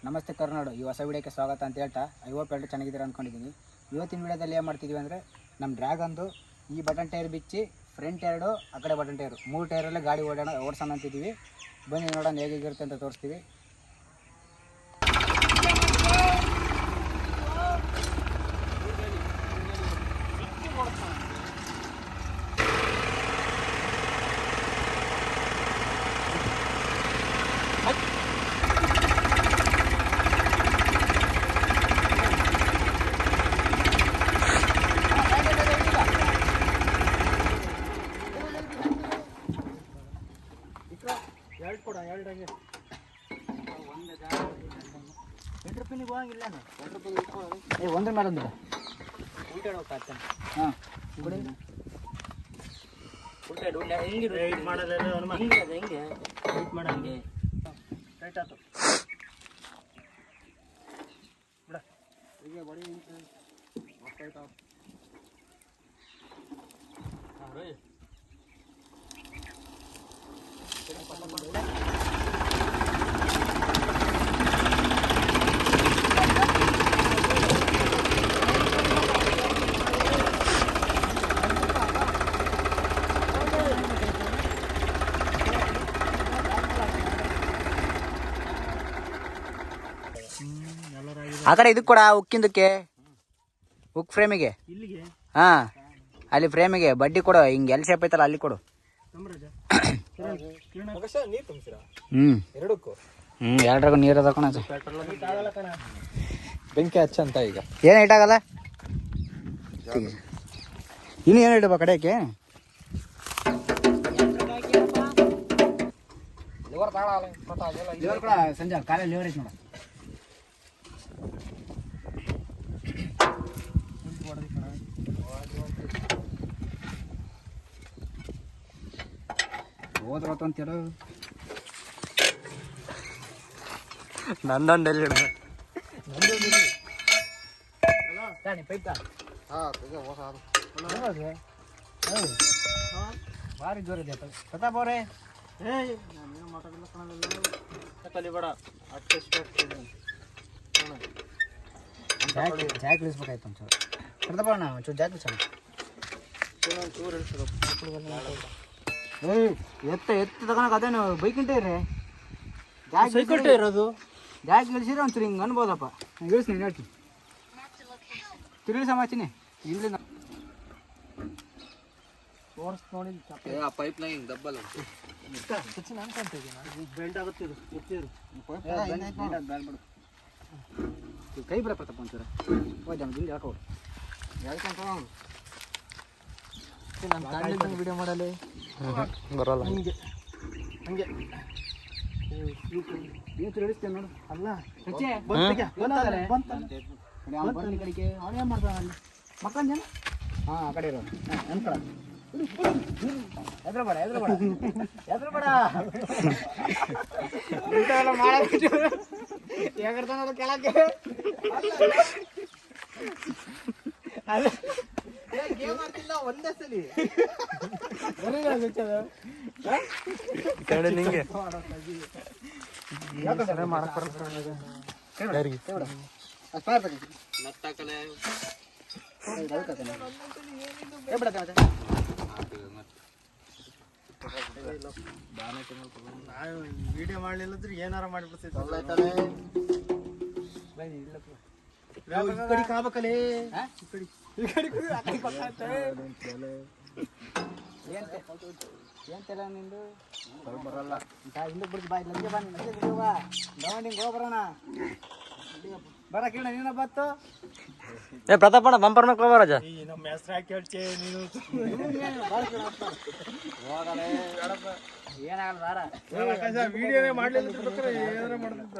ನಮಸ್ತೆ ಕರ್ನಾಡು, ಈ ಹೊಸ ವಿಡಿಯೋಕ್ಕೆ ಸ್ವಾಗತ ಅಂತ ಹೇಳ್ತಾ ಐ ಹೋಪ್ ಎಲ್ಲರೂ ಚೆನ್ನಾಗಿದ್ದೀರಾ ಅಂದ್ಕೊಂಡಿದ್ದೀನಿ. ಇವತ್ತಿನ ವಿಡಿಯೋದಲ್ಲಿ ಏನು ಮಾಡ್ತಿದ್ದೀವಿ ಅಂದರೆ ನಮ್ಮ ಡ್ರ್ಯಾಗನ್ದು ಈ ಬಟನ್ ಟೈರ್ ಬಿಚ್ಚಿ ಫ್ರಂಟ್ ಎರಡು ಆ ಕಡೆ ಬಟನ್ ಟೈರು 3 ಟೈರಲ್ಲೇ ಗಾಡಿ ಓಡಿಸೋಣ ಅಂತಿದ್ದೀವಿ. ಬನ್ನಿ ನೋಡೋಣ ಹೇಗಿರುತ್ತೆ ಅಂತ ತೋರಿಸ್ತೀವಿ. ಒಂದ್ರ ಮೇಲೆ ಒಂದು ಹಾಂ ಹೆಂಗೆ ಮಾಡಂಗೆ ರೈಟ್ ಆಯ್ತು ಬಿಡ ಈಗ ಬಡಿ ಗೊತ್ತಾಯ್ತಾ ಆ ಕಡೆ ಇದಕ್ಕೆ ಕೊಡ, ಉಕ್ಕಿಂದಕ್ಕೆ ಉಕ್ ಫ್ರೇಮಿಗೆ. ಇಲ್ಲಿಗೆ ಹಾಂ, ಅಲ್ಲಿ ಫ್ರೇಮಿಗೆ ಬಡ್ಡಿ ಕೊಡು. ಹಿಂಗೆ ಎಲ್ ಶೇಪ್ ಐತಲ್ಲ ಅಲ್ಲಿ ಕೊಡು. ಎರಡರಾಗೂ ನೀರು ಅದ ಕಣ. ಬೆಂಕಿ ಹಚ್ಚ ಅಂತ ಈಗ ಏನು ಇಟ್ಟಾಗಲ್ಲ. ಇನ್ನು ಏನು ಇಡಬ ಕಡೆಗೆ ಸಂಜೆ ಕಾಲಲ್ಲಿ ಲಿವರ್ ಐತೆ ನೋಡ. ಹೋದ್ರತ ಅಂತೇಳು ನಂದೊಂದು ಎಲ್ಲಿ ಭಾರಿ ಜೋರ ಇದೆ ಪ್ರತಾಪ್ ಅವರೇ. ಕಲಿಬೇಡ ಜಾಕ್ ಇಳಿಸ್ಬೇಕಾಯ್ತು ಒಂಚೂರು. ಪ್ರತಾಪ್ ಅಣ್ಣ ಒಂಚೂರು ಜಾಕ್ ಇಳಿಸೋಣ. ಎತ್ತ ತಗೊಳಕ್ ಅದೇನು ಬೈಕಿಂಟ ಇರ್ರಿ. ಸೈಕಲ್ ಇರೋದು ಜಾಕ್ ಇಳಿಸಿದ್ರೆ ಒಂಚೂರು ಹಿಂಗೆ ಅನ್ಬೋದಪ್ಪ. ಇಳಿಸ್ ನೀನು ಹೇಳ್ತೀನಿ. ತಿರುಗಿಸ ಮಾಚಿನಿ ಇಲ್ಲಿಂದ ನೋಡಿ ಪೈಪ್ ಲೈನ್ ಡಬ್ಬಲ್ ಬೆಂಡ್ ಆಗುತ್ತೆ ಇದು ಗೊತ್ತಿರು ಕೈ ಬಿಡ ಪ್ರತಾಪ ಒಂಚೂರು. ಹೋಯ್ತು ಇಲ್ಲಿ ಯಾಕೋಡು ಹೇಳ್ಕೊಂತ ನಾನು ಕಾಣಲಿದ್ದಂಗೆ ವಿಡಿಯೋ ಮಾಡಲಿ ಬರಲ್ಲ. ಹಂಗೆ ಹಂಗೆ ನೀವು ತಿಳಿಸ್ತೇನೆ ನೋಡು. ಅಲ್ಲ ಬರ್ಲಿ ಕಡೆಗೆ ಅವನು ಏನು ಮಾಡ್ತಾನೆ ಅಲ್ಲಿ ಮಕ್ಕಳು ಜನ. ಹಾಂ ಆ ಕಡೆ ಇರೋದು ಅನ್ಕೊಳ. ಎದ್ರಬೇಡ ಎದ್ರಬೇಡ ಎದ್ರಬೇಡ ಇಂಥವೆಲ್ಲ ಮಾಡಬಿಟ್ಟು ಹೇಗಿರ್ತಾನಲ್ಲ ಕೆಳಕ್ಕೆ. ಅಲ್ಲ ಗೇಮ್ ಆಗ್ತಿಲ್ಲ ಒಂದೇ ಸಲಿ ನಿಂಗೆ ವಿಡಿಯೋ ಮಾಡ್ಲಿಲ್ಲದ್ರೆ ಏನಾರ ಮಾಡಿಬಿಡ್ತೈತೆ. ಆಗ್ಬೇಕಲೇ ಏನ್ತೆಲ್ಲ ನಿಂದು ಬರಲ್ಲ. ಹಿಂದಕ್ಕೆ ಬಿಡ್ತು ಬಾ ನಂಗೆ ಬಾ ನಿಂಗೆ ಹಿಂಗೆ ಹೋಗ್ಬರೋಣ. ಬರ ಕೇಳ ನೀನ ಬತ್ತು. ಪ್ರತಾಪಣ್ಣ ಬಂಪರ್ ಮೇಲೆ ಹೋಗರಾಜ. ನಮ್ಮ ಹೆಸ್ರು ಹಾಕಿ ಹೇಳ್ತಿ ನೀನು. ಏನಾಗಲ್ಲ ಬಾರ. ವಿಡಿಯೋನೇ ಮಾಡ್ಲಿಲ್ಲ ಏನಾರ ಮಾಡ್ತಿದ್ದ.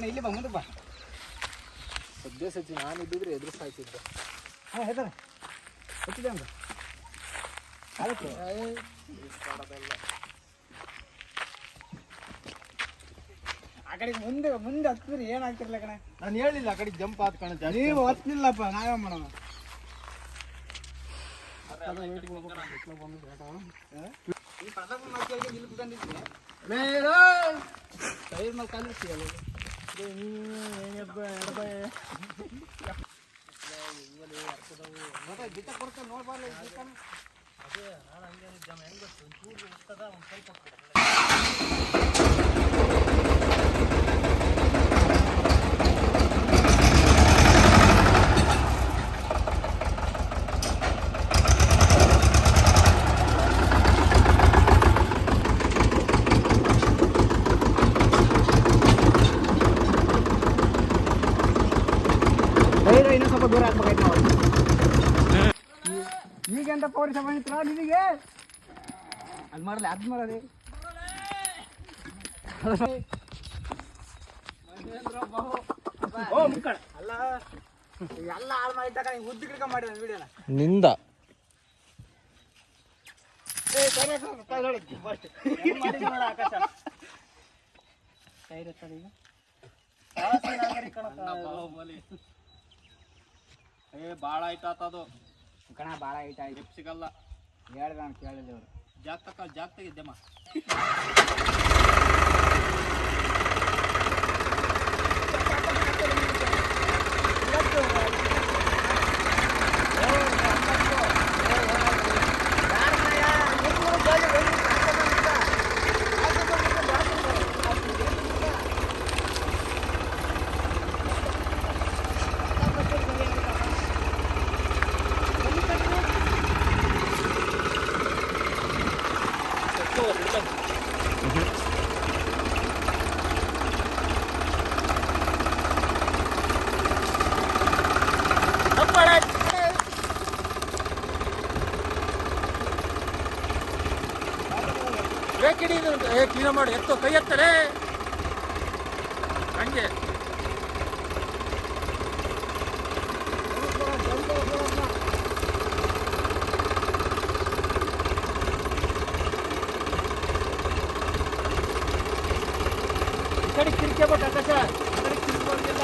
ಇಲ್ಲಿ ಬಾ ಮುಂದಕ್ಕೆ ಬಾ. ಸದ್ಯ ಸಚ್ಚಿ ನಾನು ಇದ್ದಿದ್ರೆ ಎದುರು ಸಾಯ್ತಿದ್ದೆ. ಹಾಂ ಹೇಳ್ತಾರೆ ಹೆಚ್ಚಿದೆ ಅಂತ ಅದಕ್ಕೆ ಆ ಕಡೆಗೆ ಮುಂದೆ ಮುಂದೆ ಹತ್ತಿದ್ರೆ ಏನಾಗ್ತಿರ್ಲ ಕಣೆ. ನಾನು ಹೇಳಿಲ್ಲ ಆ ಕಡೆ ಜಂಪ್ ಆದ ಕಣ ಜಾಸ್ತಿ. ನೀವು ಹತ್ತಿಲ್ಲಪ್ಪ, ನಾವೇ ಮಾಡೋಣ. ಈ ಪ್ರತಾಪ ಮಾತಾಡಿ ಇಲ್ಲಿ ಕುತ್ಕೊಂಡಿದ್ದೀನಿ ಟೈರ್ ಮೇಲೆ ಕಾಲಿರ್ತೀಯಲ್ಲ. ಗಿಟ್ಟ ಕೊಡ್ತೇನೆ ನೋಡ್ಬಾರ್ದು. ಇನ್ನೂ ಸ್ವಲ್ಪ ದೂರ ಹಾಕ್ಬೇಕಾಯ್ತು ನಾವು. ಈಗೆಂತ ಪೌರಿ ಸಂಬಂಧಿತ್ರ ನಿನಗೆ ಅದು ಮಾಡಲಿ ಅದು ಮಾಡಲಿ ಓ ಮುಕ್ಕಳ ಅಲ್ಲ ಎಲ್ಲ ಹಾಳು ಮಾಡಿದ್ದಾಗ ನೀವು ಉದ್ದ ಗಿಡಕ ಮಾಡಿದ ವಿಡಿಯೋನ ನಿಂದ ಆಕಾಶ ಟೈರ್ ಎತ್ತದ ಈಗ ಭಾಳ ಆಯ್ತಾತದು ಕಣ ಭಾಳ ಐಟ್ ಆಯ್ತು. ಸಿಗಲ್ಲ ಹೇಳ್ದೆ ನಾನು ಕೇಳಿಲ್ಲ ಅವರು. ಜಾಗ ತೆಗಿದ್ದೆಮ್ಮ. ಕ್ಲೀನ್ ಮಾಡಿ ಎತ್ತೋ ಕೈ ಎತ್ತಲೇ ಹಂಗೆ ಈ ಕಡೆ ಕಿರ್ಕೇಬೇಕು ಆಕಾಶ, ಆ ಕಡೆ ಕಿರ್ಕೋದಿಲ್ಲ.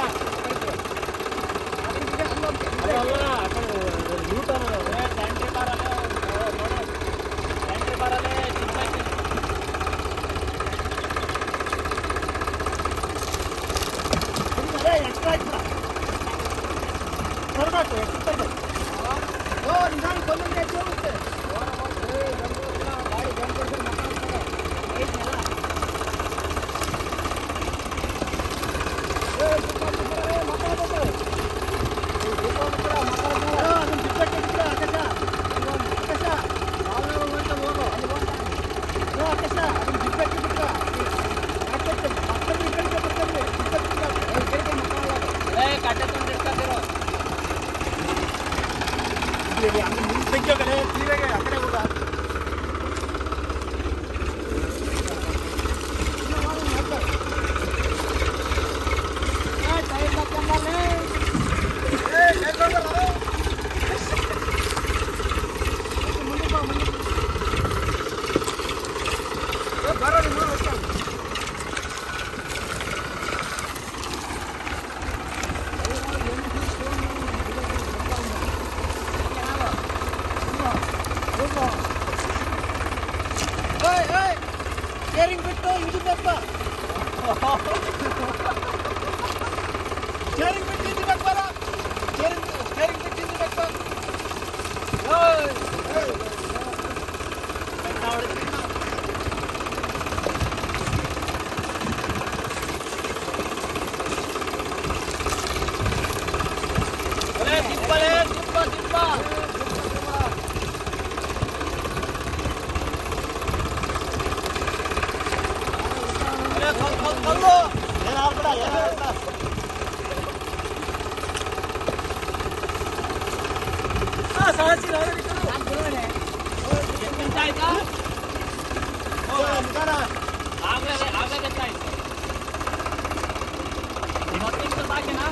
ಹಾಕಿನಾ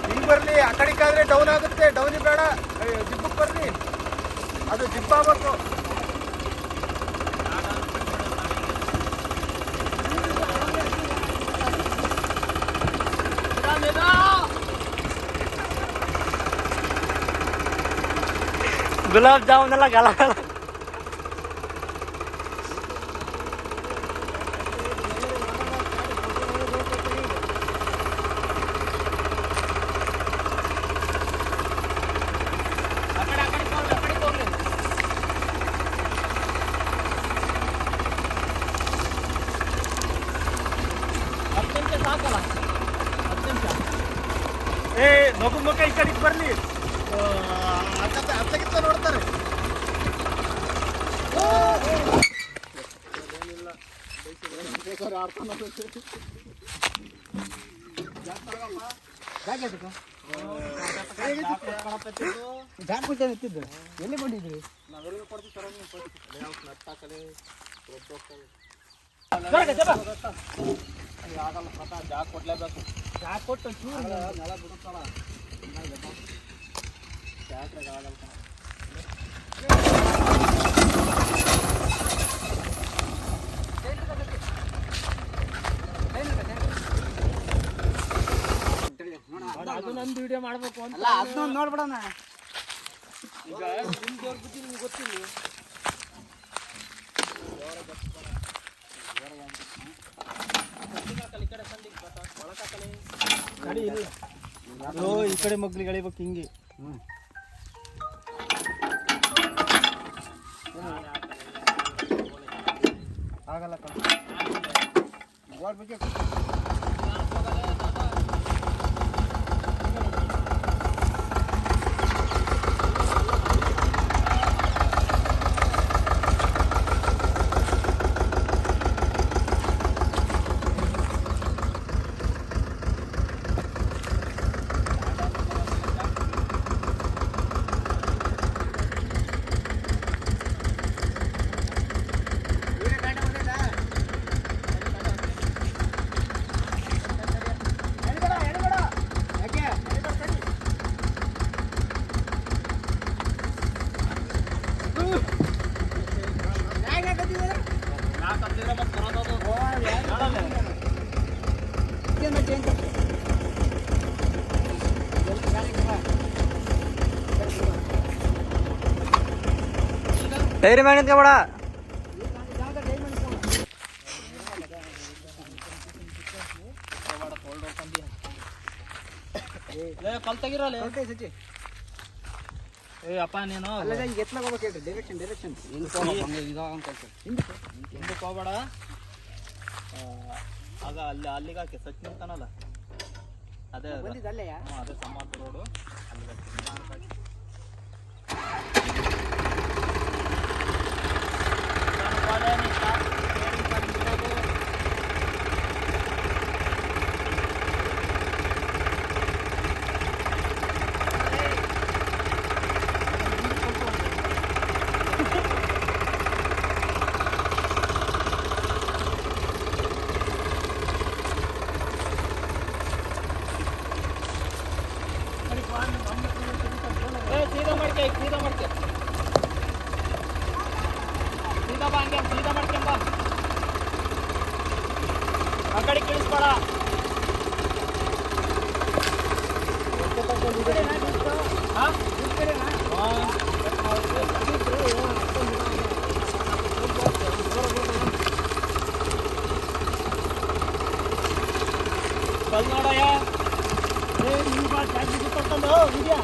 ಹಿಂಗ್ ಬರ್ಲಿ ಆ ಕಡೆಗಾದ್ರೆ ಡೌನ್ ಆಗುತ್ತೆ, ಡೌನ್ ಬೇಡ, ಜಿಪ್ಪಕ್ಕೆ ಬರ್ಲಿ, ಅದು ಜಿಪ್ ಆಗ್ಬೇಕು. ಗುಲಾಬ್ ಜಾಮೂನ್ ಎಲ್ಲ ಗಲ ಏ ಮಗು ಮಗ ಈ ಕಡೆಗೆ ಬರ್ಲಿ, ಹತ್ತಕ್ಕಿಂತ ನೋಡ್ತಾರೆ. ಜಾಸ್ತಿ ಎತ್ತಿದ್ದು ಎಲ್ಲಿ ಬಂದಿದ್ರಿ? ಜಾಗ ಕೊಡ್ಲೇಬೇಕು. ಜಾಗ ಕೊಟ್ಟು ಚೂರು ನೆಲ ಬಿಡುತ್ತಲ್ಲ ಅದು ನಂದು ವಿಡಿಯೋ ಮಾಡ್ಬೇಕು ಅಂತ ಅಲ್ಲ ಅದನ್ನೊಂದು ನೋಡ್ಬಿಡೋಣ. ಈಗ ನಿಮ್ದವ್ರ ಬುದ್ಧಿ ನಿಮ್ಗೆ ಗೊತ್ತಿಲ್ಲ. ಈ ಕಡೆ ಮಗ್ಲಿಗೆ ಎಳಿಬೇಕು ಹಿಂಗೆ. ಆಗಲ್ಲ ಡೈರಿ ಮ್ಯಾನ್ ನಿಂತ್ಕೊಬೇಡ. ಕಲ್ ತೆಗಿರಲ್ಲ. ಏ ಅಪ್ಪ ನೀನು ಈಗ ಎತ್ಲಾಗ ಹೋಗ್ಬೇಕು, ಡೈರೆಕ್ಷನ್ ಹಿಂದಕ್ಕೆ ಹೋಗ್ಬೇಡ. ಆಗ ಅಲ್ಲಿ ಅಲ್ಲಿಗೆ ಹಾಕಿ ಸಚ್ ನಿಂತಾನಲ್ಲ ಅದೇ ಬಂದಿದ್ದಲ್ಲೇ. ಅದೇ ಸಮಾರ್ಥ ರೋಡು ಅಲ್ಲಿಗೆ ಹಾಕಿ. ಸೀದಾ ಮಾಡ್ಕೆ ಸೀದಾ ಬಾ, ಹಂಗೆ ಸೀದಾ ಮಾಡ್ಕೊಂಬ. ಆ ಕಡೆ ಕೇಳಿಸ್ಬೇಡ. ಬಲ್ ನೋಡಯ್ಯ. ನೀವು ಟ್ಯಾಕ್ಸಿ ಕೊಡ್ಕೊಂಡು ಇದೆಯಾ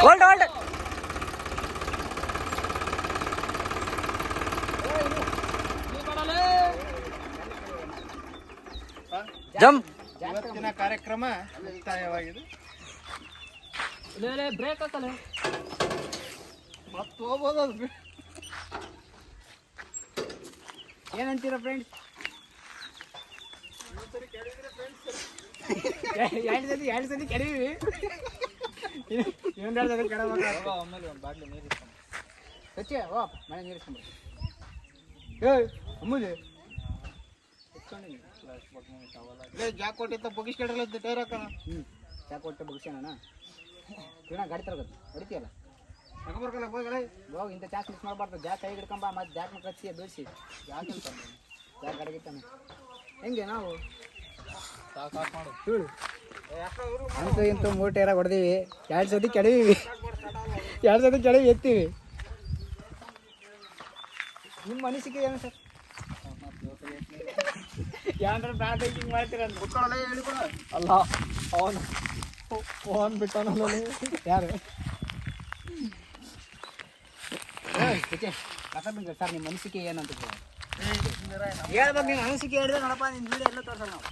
ಹೋಲ್ಡ್ ಹೋಲ್ಡ್ ಜಂಪ್. ಇವತ್ತಿನ ಕಾರ್ಯಕ್ರಮ ಮುಕ್ತಾಯವಾಗಿದೆ. ಬ್ರೇಕ್ ಹಾಕಲ್ಲ ಮತ್ತೆ ಹೋಗ್ಬೋದು ಅದು. ಏನಂತೀರ ಫ್ರೆಂಡ್ಸ್? ಎರಡು ಸತಿ ಕೆಡೀವಿ. ಇನ್ನೊಂದು ಸತಿ ಕೆಡಬೇಕು. ಆಮೇಲೆ ಒಂದು ಬಾಟ್ಲಿ ನೀರು ಸಚ್ಚೆ ಓ ಮಳೆ ನೀರಿಸ್ಕೊಂಡ್ರಿ. ಅಮ್ಮೂಲಿ ಜಾಕ್ ಕೊಟ್ಟಿದ್ದ ಬೊಗಿಸ್ ಕಡಲ ಟೈರ್ ಹಾಕೋಣ. ಯಾಕೆ ಕೊಟ್ಟೆ ಬಗ್ಸೋಣ ಇವನ ಗಾಡಿ ತರಗತ್ತೆ ಹೊಡಿತೀಯಲ್ಲ ಬರ್ಕಲ್ಲ ಹೋಗಲೇ ಹೋಗಿ ಇಂಥ ಚಾನ್ಸ್ ಮಿಸ್ ಮಾಡಬಾರ್ದು. ಜಾಕ್ ಕೈ ಹಿಡ್ಕೊಂಬ ಮತ್ತೆ ಜಾಕ್ನ ಕಚ್ಚಿ ಬೆಳೆಸಿ ಜಾಕ್ ಅಂತ ಜಾಕ್ ಗಾಡಿಗಿತ್ತಾನೆ ಹೆಂಗೆ ನಾವು ಸಾಕು ಮಾಡು ಹೇಳು. ಅಂತೂ ಇಂತೂ 3 ಟೈರಾಗ ಹೊಡೆದೀವಿ. 2 ಸತಿ ಕೆಡೀವಿ. 2 ಸತಿ ಕೆಡವಿ ಎತ್ತೀವಿ. ನಿಮ್ಮ ಅನಿಸಿಕೆ ಏನು ಸರ್? ಯಾರು ಬ್ಯಾಟ್ ಹಿಂಗೆ ಮಾಡ್ತೀರ ಅಂತ ಕುತ್ಕೊಳ್ಳಲೇ ಹೇಳಿಕೊಡ. ಅಲ್ಲ ಅವನು ಫೋನ್ ಬಿಟ್ಟವನಲ್ಲ ಯಾರು ಸರ್ ನಿಮ್ಮ ಅನಿಸಿಕೆ ಏನಂತ ಹೇಳ್ಬೇಕು. ನೀನು ಅನಿಸಿಕೆ ಹೇಳಿದ್ರೆ ನೋಡಪ್ಪ ನಿನ್ನ ವಿಡಿಯೋ ಎಲ್ಲ ತೋರಿಸಲ್ಲ ನಾವು.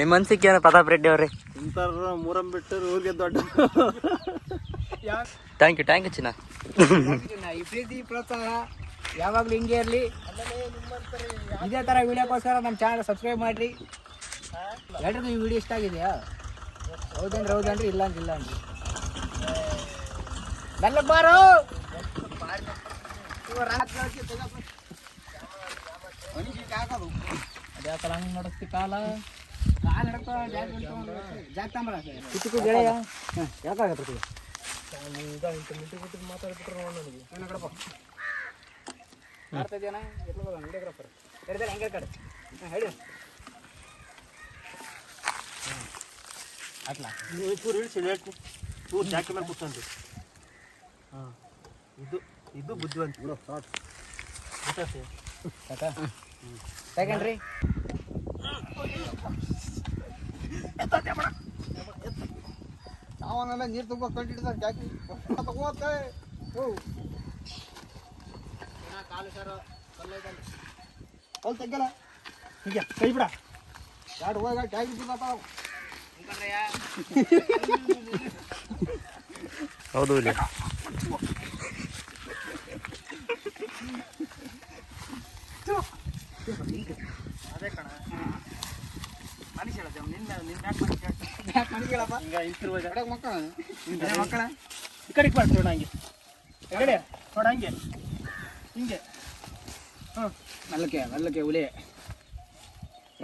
ನಿಮ್ಮ ಅನ್ಸಿಕೆ ಏನು ಪ್ರತಾಪ್ ರೆಡ್ಡಿ ಅವ್ರಿ? ಇಂಥವ್ರ ಮೂರಂ ಬಿಟ್ಟರು ಊರಿಗೆ ದೊಡ್ಡ. ಥ್ಯಾಂಕ್ ಯು ಚಿನ್ನ. ಈ ಪ್ರೀತಿ ಪ್ರೋತ್ಸಾಹ ಯಾವಾಗಲೂ ಹಿಂಗೆ ಇರಲಿ. ಇದೇ ಥರ ವಿಡಿಯೋಕ್ಕೋಸ್ಕರ ನಮ್ಮ ಚಾನಲ್ ಸಬ್ಸ್ಕ್ರೈಬ್ ಮಾಡಿರಿ. ಎಲ್ರಿಗೂ ಈ ವಿಡಿಯೋ ಇಷ್ಟ ಆಗಿದೆಯಾ? ಹೌದನ್ರಿ ಇಲ್ಲ ಅಂತಿಲ್ಲ ಅಂದ್ರಿ ನನ್ನ ಬಾರು ಅದ್ಯಾಕಲ್ಲ ಹಂಗೆ ನಡೆಸ್ತಿ ಕಾಲ ಕಾಲು ಹಿಡ್ಕೊ ಜಾಕ್ ತಂಬರ ಕಿತ್ತಿಕು ಗೆಳೆಯ ಯಾಕಾಗತ್ತೆ ಮಾಡ್ತಾ ಇದೆಯಾ ವಿಡಿಯೋಗ್ರಾಫರ್ ಹೇಳಿದ್ರೆ ಹೆಂಗೆ ಕಡೆ ಹೇಳಿ ಅಟ್ಲ ಚೂರು ಇಳಿಸಿ ಚೂರು ಜಾಕಿ ಮೇಲೆ ಕೂತ್ಕೊಂಡು ಹಾಂ ಇದು ಬುದ್ಧಿವಂತ ಬಿಡು ಸೆಕೆಂಡ್ರಿ ಅವನೆಲ್ಲ ನೀರು ತುಂಬ ಕಂಡಿಡ್ತಾರೆ ಜಾಕಿ ತಗೋತೆ. ಕಾಲು ಸರ್ ಅಲ್ಲಿ ತೆಗ್ಗಲ್ಲ ಹೀಗೆ ಕೈ ಬಿಡ ಎರಡು ಹೋಗಿ ಜಾಕಿ ಬಿದ್ದಾವ. ಹೌದು ಇಲ್ಲಿ ಅದೇ ಕಣ ಮನುಷ್ಯ ನಿನ್ನ ಮನುಷ್ಯಳಪ್ಪ ಹಿಂಗೆ ಇಂತಿರುವ ಕಡೆಗೆ ಮಕ್ಕಳ ಮಕ್ಕಳ ಈ ಕಡೆಗೆ ಮಾಡ್ತೀವಿ ನೋಡ ಹಂಗೆ ಈ ಕಡೆ ನೋಡ ಹಂಗೆ ಹಿಂಗೆ ಹಾಂ ಅಲ್ಲಕ್ಕೆ ಹುಲಿ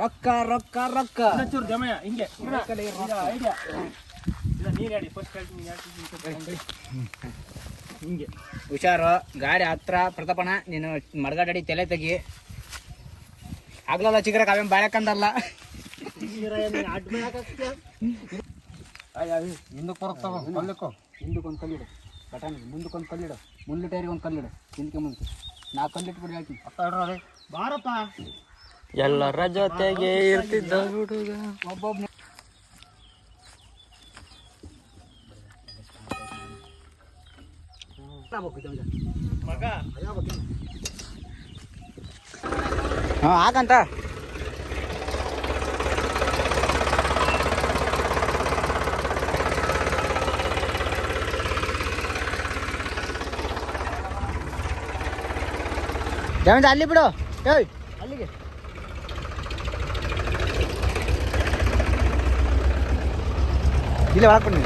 ರೊಕ್ಕ ರೊಕ್ಕ ರೊಕ್ಕ ಚೂರು ಜಮಯ ಹಿಂಗೆ ಕಡೆ ಐಡಿಯಾ ಇಲ್ಲ ನೀರು ಹೇಳಿ ಫಸ್ಟ್ ಹೇಳ್ತೀನಿ ಹಿಂಗೆ ಹುಷಾರು ಗಾಡಿ ಹತ್ರ ಪ್ರತಾಪಣ ನೀನು ಮಡಗಾಡಿ ತಲೆ ತೆಗಿ ಆಗ್ಲಲ್ಲ ಚಿಗ್ರ ಕಾವೇನು ಬಾಳಕಂದಲ್ಲ ಹಿಂದಕ್ಕೆ ಬರುತ್ತಾವ ಅಲ್ಲಕ್ಕೋ ಹಿಂದಕ್ಕೊಂದು ಕಲ್ಲಿಡು ಬಟಾಣಿಗೆ ಮುಂದಕ್ಕೊಂದು ಕಲ್ಲಿಡು ಮುಂದೆ ಟೈರಿಗೆ ಒಂದು ಕಲ್ಲಿಡು ಹಿಂದಕ್ಕೆ ಮುಂದೆ ನಾಲ್ಕೊಂದು ಇಟ್ಬಿಟ್ಟು ಹೇಳ್ತೀನಿ. ಬಾರಪ್ಪ. ಎಲ್ಲರ ಜೊತೆಗೆ ಇರ್ತಿದ್ದ ಹುಡುಗ. ಒಬ್ಬೊಬ್ಬ ಮಗ ಹಾಂ ಹಾಕಂತ. ಜಮೀನ್ ಅಲ್ಲಿ ಬಿಡು. ಏಯ್ ಅಲ್ಲಿಗೆ ಇಲ್ಲಿ ಹಾಕೊಂಡು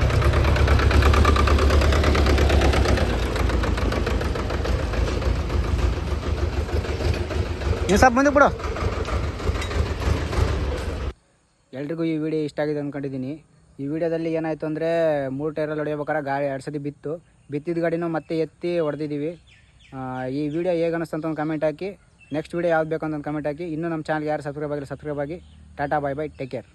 ನೀವು ಸ್ವಲ್ಪ ಮುಂದಕ್ಕೆ ಬಿಡು. ಎಲ್ರಿಗೂ ಈ ವಿಡಿಯೋ ಇಷ್ಟ ಆಗಿದೆ ಅಂದ್ಕೊಂಡಿದ್ದೀನಿ. ಈ ವಿಡಿಯೋದಲ್ಲಿ ಏನಾಯಿತು ಅಂದರೆ 3 ಟೈರಲ್ಲಿ ಹೊಡೆಯಬೇಕಾರೆ ಗಾಡಿ 2 ಸತಿ ಬಿತ್ತಿದ ಗಾಡಿನೂ ಮತ್ತೆ ಎತ್ತಿ ಹೊಡೆದಿದ್ದೀವಿ. ಈ ವಿಡಿಯೋ ಹೇಗೆ ಅನ್ನಿಸ್ತು ಅಂತ ಒಂದು ಕಮೆಂಟ್ ಹಾಕಿ. ನೆಕ್ಸ್ಟ್ ವಿಡಿಯೋ ಯಾವ್ದು ಬೇಕು ಅಂತ ಒಂದು ಕಮೆಂಟ್ ಹಾಕಿ. ಇನ್ನೂ ನಮ್ಮ ಚಾನಲ್ಗೆ ಯಾರು ಸಬ್ಸ್ಕ್ರೈಬ್ ಆಗಿಲ್ಲ ಸಬ್ಸ್ಕ್ರೈಬ್ ಆಗಿ. ಟಾಟಾ ಬಾಯ್ ಬಾಯ್, ಟೇಕ್ ಕೇರ್.